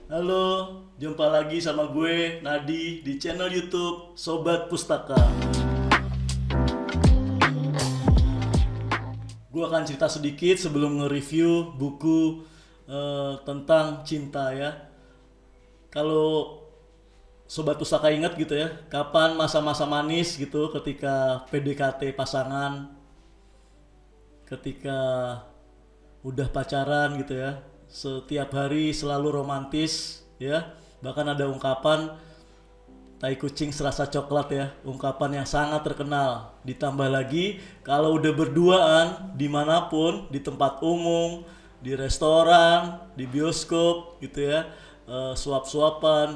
Halo, jumpa lagi sama gue Nadi di channel YouTube Sobat Pustaka. Gue akan cerita sedikit sebelum nge-review buku tentang cinta ya. Kalau Sobat Pustaka ingat gitu ya, kapan masa-masa manis gitu ketika PDKT pasangan, ketika udah pacaran gitu ya, setiap hari selalu romantis ya, bahkan ada ungkapan tai kucing serasa coklat ya, ungkapan yang sangat terkenal. Ditambah lagi kalau udah berduaan dimanapun, di tempat umum, di restoran, di bioskop gitu ya, suap-suapan,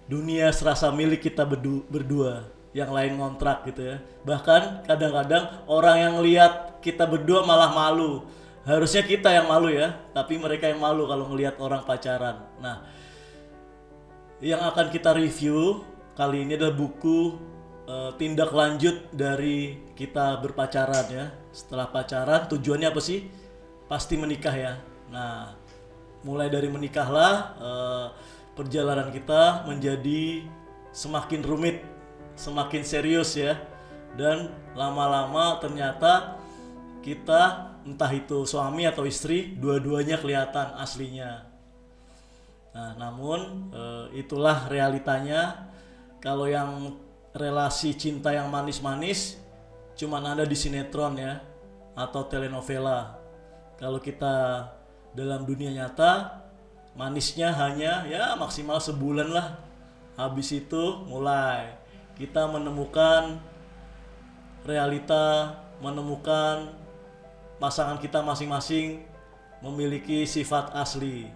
dunia serasa milik kita berdua, yang lain ngontrak gitu ya. Bahkan kadang-kadang orang yang lihat kita berdua malah malu. Harusnya kita yang malu ya, tapi mereka yang malu kalau ngelihat orang pacaran. Nah, yang akan kita review kali ini adalah buku tindak lanjut dari kita berpacaran ya. Setelah pacaran tujuannya apa sih? Pasti menikah ya. Nah, mulai dari menikahlah perjalanan kita menjadi semakin rumit, semakin serius ya. Dan lama-lama ternyata kita, entah itu suami atau istri, dua-duanya kelihatan aslinya. Nah, namun itulah realitanya. Kalau yang relasi cinta yang manis-manis cuman ada di sinetron ya, atau telenovela. Kalau kita dalam dunia nyata, manisnya hanya ya maksimal sebulan lah. Habis itu mulai kita menemukan realita, menemukan pasangan kita masing-masing memiliki sifat asli.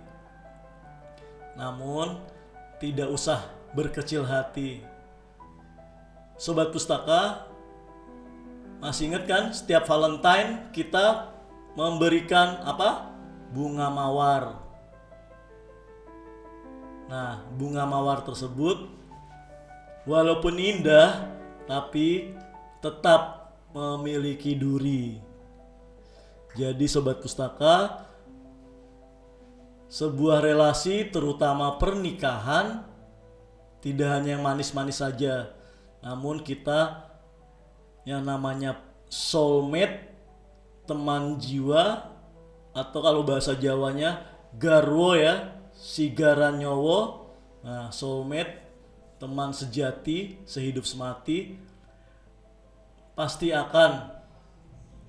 Namun tidak usah berkecil hati. Sobat Pustaka, masih ingat kan setiap Valentine kita memberikan apa? Bunga mawar. Nah, bunga mawar tersebut walaupun indah tapi tetap memiliki duri. Jadi Sobat Pustaka, sebuah relasi terutama pernikahan tidak hanya yang manis-manis saja, namun kita yang namanya soulmate, teman jiwa, atau kalau bahasa Jawanya garwo ya, sigaran nyowo. Nah, soulmate, teman sejati, sehidup semati, pasti akan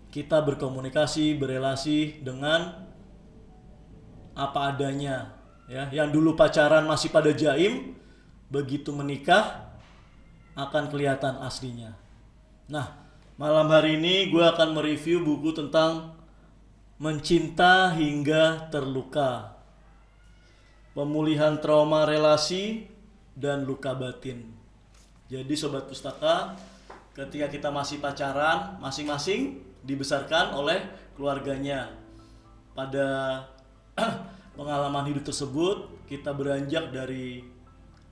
kita berkomunikasi, berelasi dengan apa adanya ya. Yang dulu pacaran masih pada jaim, begitu menikah akan kelihatan aslinya. Nah, malam hari ini gue akan mereview buku tentang Mencinta Hingga Terluka, pemulihan trauma relasi dan luka batin. Jadi Sobat Pustaka, ketika kita masih pacaran, masing-masing dibesarkan oleh keluarganya. Pada pengalaman hidup tersebut, kita beranjak dari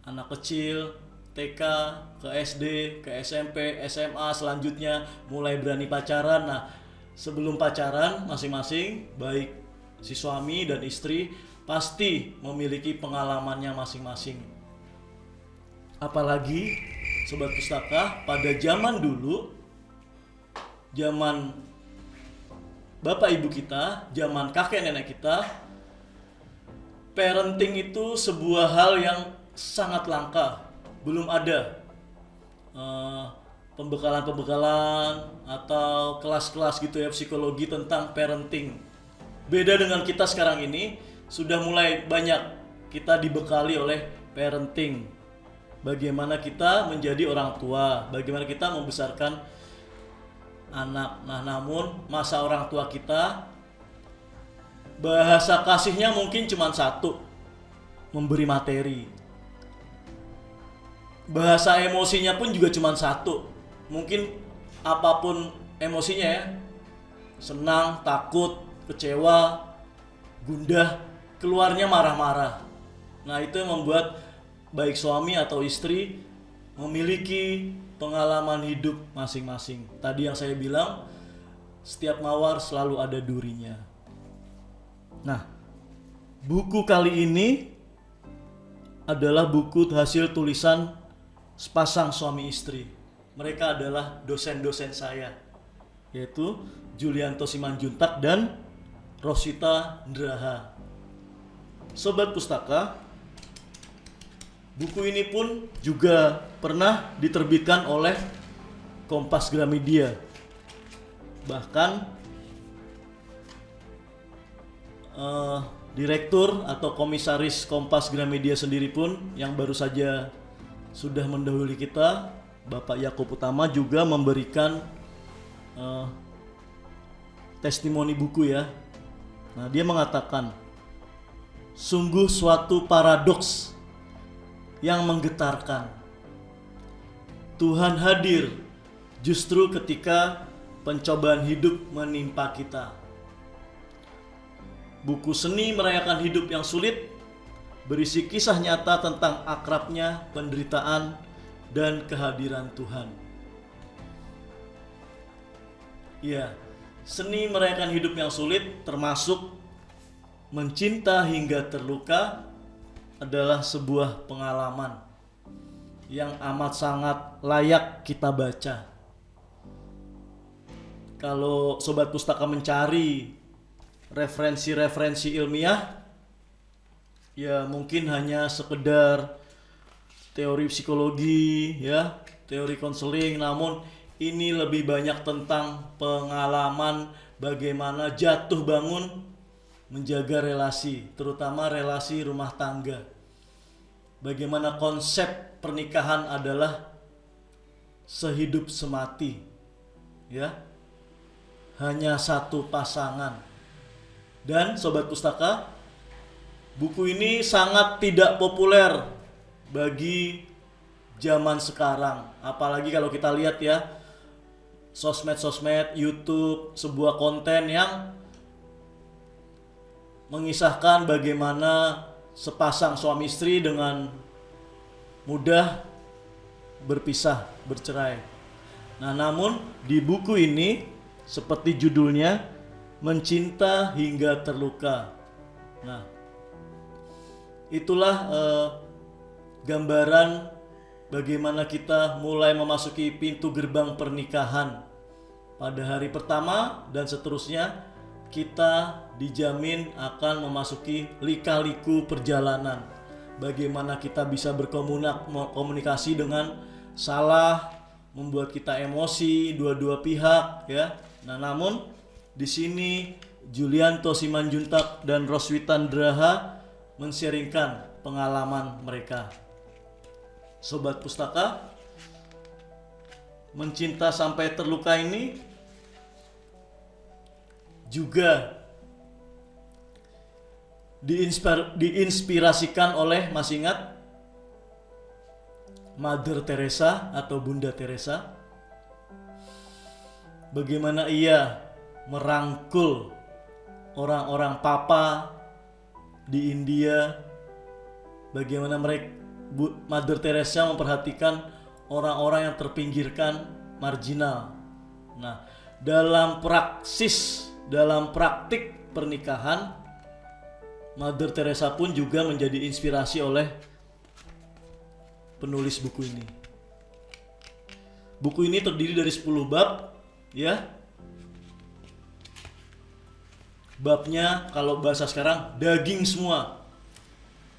anak kecil, TK, ke SD, ke SMP, SMA, selanjutnya mulai berani pacaran. Nah, sebelum pacaran masing-masing, baik si suami dan istri, pasti memiliki pengalamannya masing-masing. Apalagi Sobat Pustaka, pada zaman dulu, zaman bapak ibu kita, zaman kakek nenek kita, parenting itu sebuah hal yang sangat langka. Belum ada pembekalan-pembekalan atau kelas-kelas gitu ya psikologi tentang parenting. Beda dengan kita sekarang ini, sudah mulai banyak kita dibekali oleh parenting. Bagaimana kita menjadi orang tua, bagaimana kita membesarkan anak. Nah, namun masa orang tua kita, bahasa kasihnya mungkin cuma satu, memberi materi. Bahasa emosinya pun juga cuma satu, mungkin apapun emosinya ya, senang, takut, kecewa, gundah, keluarnya marah-marah. Nah, itu yang membuat baik suami atau istri memiliki pengalaman hidup masing-masing. Tadi yang saya bilang, setiap mawar selalu ada durinya. Nah, buku kali ini adalah buku hasil tulisan sepasang suami istri. Mereka adalah dosen-dosen saya, yaitu Julianto Simanjuntak dan Roswita Ndraha. Sobat Pustaka, buku ini pun juga pernah diterbitkan oleh Kompas Gramedia. Bahkan direktur atau komisaris Kompas Gramedia sendiri pun yang baru saja sudah mendahului kita, Bapak Yakub Utama, juga memberikan testimoni buku ya. Nah, dia mengatakan, sungguh suatu paradoks yang menggetarkan. Tuhan hadir justru ketika pencobaan hidup menimpa kita. Buku Seni Merayakan Hidup yang Sulit berisi kisah nyata tentang akrabnya penderitaan dan kehadiran Tuhan. Ya, seni merayakan hidup yang sulit termasuk mencinta hingga terluka adalah sebuah pengalaman yang amat sangat layak kita baca. Kalau Sobat Pustaka mencari referensi-referensi ilmiah, ya mungkin hanya sekedar teori psikologi, ya, teori konseling, namun ini lebih banyak tentang pengalaman bagaimana jatuh bangun menjaga relasi, terutama relasi rumah tangga. Bagaimana konsep pernikahan adalah sehidup semati, ya, hanya satu pasangan. Dan Sobat Pustaka, buku ini sangat tidak populer bagi zaman sekarang. Apalagi kalau kita lihat ya, sosmed-sosmed, YouTube, sebuah konten yang mengisahkan bagaimana sepasang suami istri dengan mudah berpisah, bercerai. Nah, namun di buku ini seperti judulnya, Mencinta Hingga Terluka. Nah, itulah gambaran bagaimana kita mulai memasuki pintu gerbang pernikahan. Pada hari pertama dan seterusnya, kita dijamin akan memasuki lika-liku perjalanan. Bagaimana kita bisa berkomunikasi dengan salah, membuat kita emosi dua-dua pihak, ya. Nah, namun di sini Julianto Simanjuntak dan Roswita Ndraha men-sharingkan pengalaman mereka. Sobat Pustaka, mencinta sampai terluka ini juga diinspirasikan oleh, masih ingat Mother Teresa atau Bunda Teresa? Bagaimana ia merangkul orang-orang papa di India, bagaimana Mother Teresa memperhatikan orang-orang yang terpinggirkan, marginal. Nah, dalam praktik pernikahan, Mother Teresa pun juga menjadi inspirasi oleh penulis buku ini. Buku ini terdiri dari 10 bab, ya. Babnya kalau bahasa sekarang daging semua.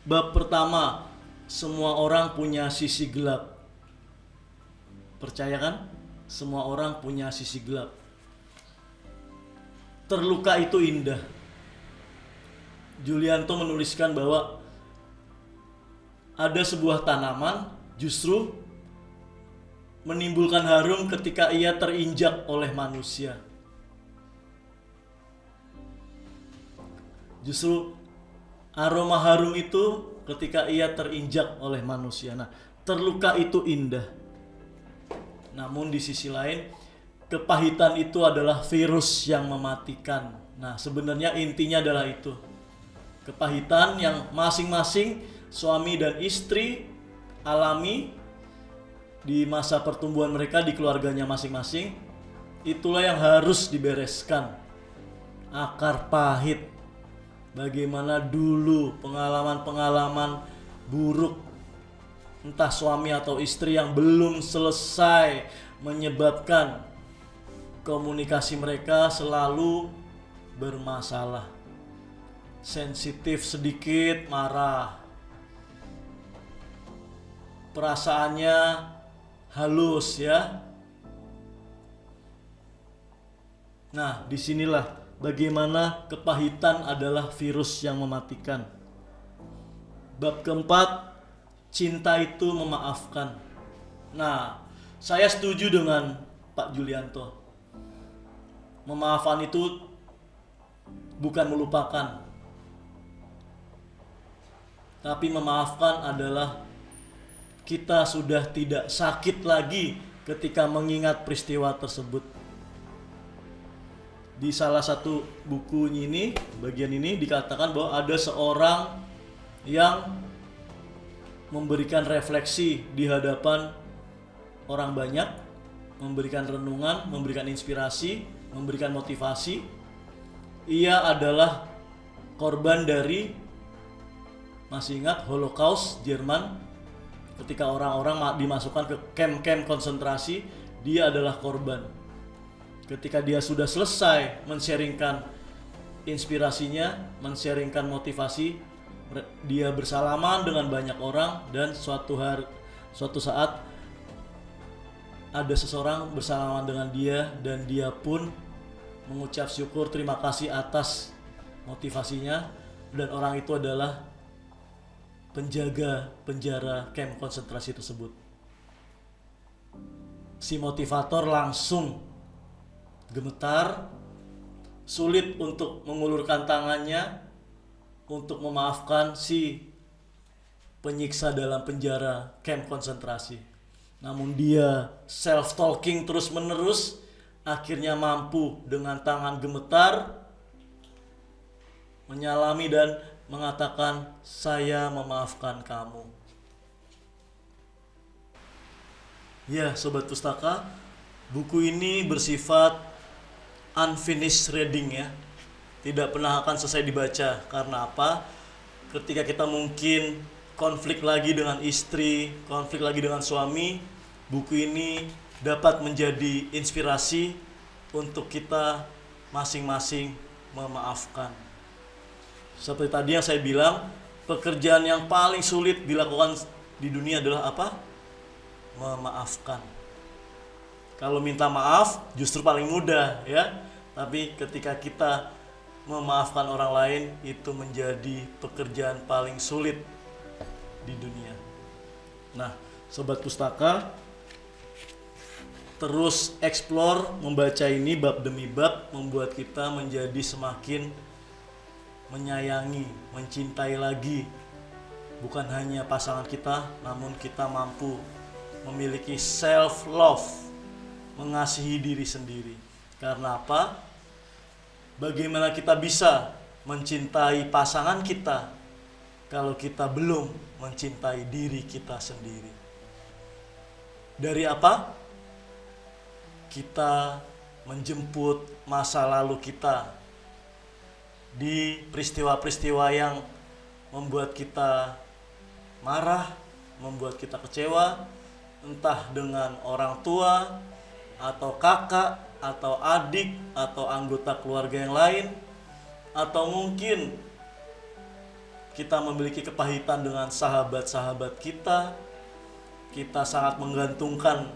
Bab pertama, semua orang punya sisi gelap. Percaya kan? Semua orang punya sisi gelap. Terluka itu indah. Julianto menuliskan bahwa ada sebuah tanaman justru menimbulkan harum ketika ia terinjak oleh manusia. Justru aroma harum itu ketika ia terinjak oleh manusia. Nah, terluka itu indah. Namun di sisi lain, kepahitan itu adalah virus yang mematikan. Nah, sebenarnya intinya adalah itu. Kepahitan yang masing-masing suami dan istri alami di masa pertumbuhan mereka di keluarganya masing-masing, itulah yang harus dibereskan. Akar pahit. Bagaimana dulu pengalaman-pengalaman buruk, entah suami atau istri yang belum selesai, menyebabkan komunikasi mereka selalu bermasalah. Sensitif sedikit marah, perasaannya halus ya. Nah, disinilah bagaimana kepahitan adalah virus yang mematikan. Bab keempat, cinta itu memaafkan. Nah, saya setuju dengan Pak Julianto. Memaafkan itu bukan melupakan, tapi memaafkan adalah kita sudah tidak sakit lagi ketika mengingat peristiwa tersebut. Di salah satu buku ini, bagian ini dikatakan bahwa ada seorang yang memberikan refleksi di hadapan orang banyak, memberikan renungan, memberikan inspirasi, memberikan motivasi. Ia adalah korban dari, masih ingat, Holocaust Jerman, ketika orang-orang dimasukkan ke kamp-kamp konsentrasi. Dia adalah korban. Ketika dia sudah selesai men-sharingkan inspirasinya, men-sharingkan motivasi, dia bersalaman dengan banyak orang, dan suatu saat ada seseorang bersalaman dengan dia, dan dia pun mengucap syukur, terima kasih atas motivasinya, dan orang itu adalah penjaga penjara kamp konsentrasi tersebut. Si motivator langsung gemetar, sulit untuk mengulurkan tangannya untuk memaafkan si penyiksa dalam penjara kamp konsentrasi. Namun dia self-talking terus-menerus, akhirnya mampu dengan tangan gemetar menyalami dan mengatakan, saya memaafkan kamu. Ya, Sobat Pustaka, buku ini bersifat unfinished reading ya. Tidak pernah akan selesai dibaca. Karena apa? Ketika kita mungkin konflik lagi dengan istri, konflik lagi dengan suami, buku ini dapat menjadi inspirasi untuk kita masing-masing memaafkan. Seperti tadi yang saya bilang, pekerjaan yang paling sulit dilakukan di dunia adalah apa? Memaafkan. Kalau minta maaf justru paling mudah ya. Tapi ketika kita memaafkan orang lain, itu menjadi pekerjaan paling sulit di dunia. Nah, Sobat Pustaka, terus explore, membaca ini bab demi bab, membuat kita menjadi semakin menyayangi, mencintai lagi bukan hanya pasangan kita, namun kita mampu memiliki self love, mengasihi diri sendiri. Karena apa? Bagaimana kita bisa mencintai pasangan kita kalau kita belum mencintai diri kita sendiri? Dari apa? Kita menjemput masa lalu kita di peristiwa-peristiwa yang membuat kita marah, membuat kita kecewa, entah dengan orang tua, atau kakak, atau adik, atau anggota keluarga yang lain, atau mungkin kita memiliki kepahitan dengan sahabat-sahabat kita. Kita sangat menggantungkan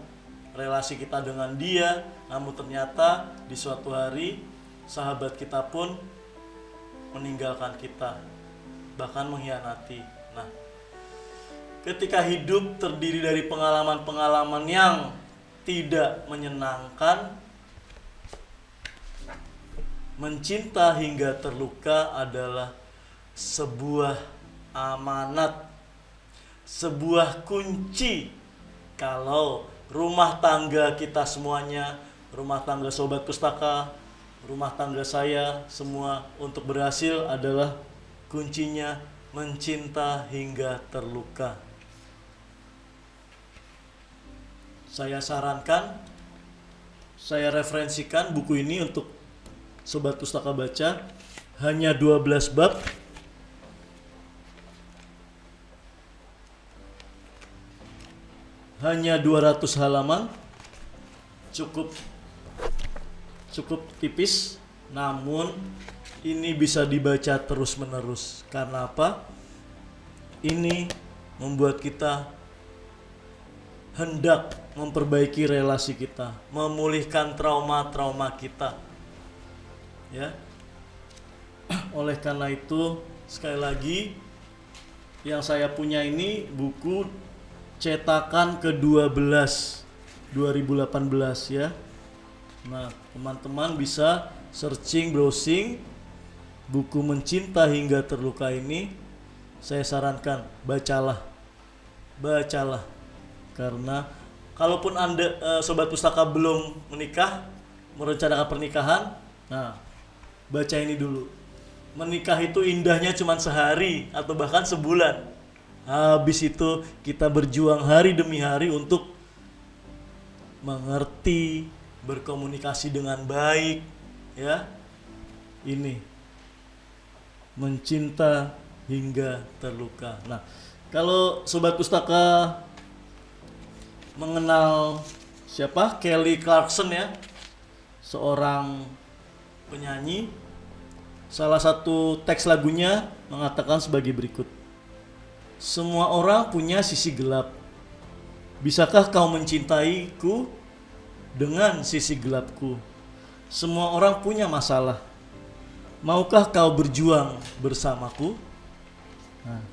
relasi kita dengan dia, namun ternyata di suatu hari sahabat kita pun meninggalkan kita, bahkan mengkhianati. Nah, ketika hidup terdiri dari pengalaman-pengalaman yang tidak menyenangkan, mencinta hingga terluka adalah sebuah amanat, sebuah kunci kalau rumah tangga kita semuanya, rumah tangga Sobat Pustaka, rumah tangga saya semua untuk berhasil adalah kuncinya mencinta hingga terluka. Saya sarankan, saya referensikan buku ini untuk Sobat Pustaka baca, hanya 12 bab. hanya 200 halaman, cukup tipis, namun ini bisa dibaca terus-menerus. Karena apa? Ini membuat kita hendak memperbaiki relasi kita, memulihkan trauma-trauma kita. Ya. Oleh karena itu, sekali lagi, yang saya punya ini buku cetakan ke-12 2018 ya. Nah, teman-teman bisa searching, browsing buku Mencinta Hingga Terluka ini. Saya sarankan bacalah. Karena kalaupun Anda sobat pustaka belum menikah, merencanakan pernikahan, nah, baca ini dulu. Menikah itu indahnya cuma sehari atau bahkan sebulan. Habis itu kita berjuang hari demi hari untuk mengerti, berkomunikasi dengan baik, ya. Ini Mencinta Hingga Terluka. Nah, kalau sobat pustaka mengenal siapa? Kelly Clarkson ya, seorang penyanyi. Salah satu teks lagunya mengatakan sebagai berikut. Semua orang punya sisi gelap. Bisakah kau mencintaiku dengan sisi gelapku? Semua orang punya masalah. Maukah kau berjuang bersamaku? Nah,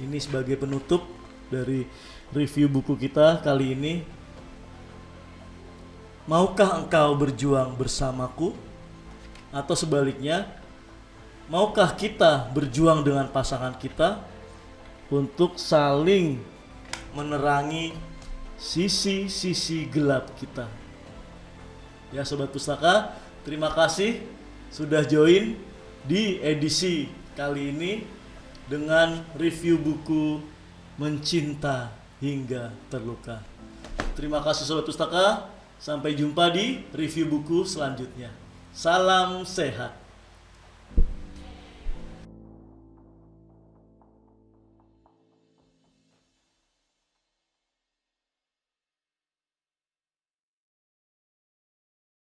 ini sebagai penutup dari review buku kita kali ini. Maukah engkau berjuang bersamaku? Atau sebaliknya, maukah kita berjuang dengan pasangan kita untuk saling menerangi sisi-sisi gelap kita? Ya sobat pustaka, terima kasih sudah join di edisi kali ini dengan review buku Mencinta Hingga Terluka. Terima kasih sobat pustaka, sampai jumpa di review buku selanjutnya. Salam sehat.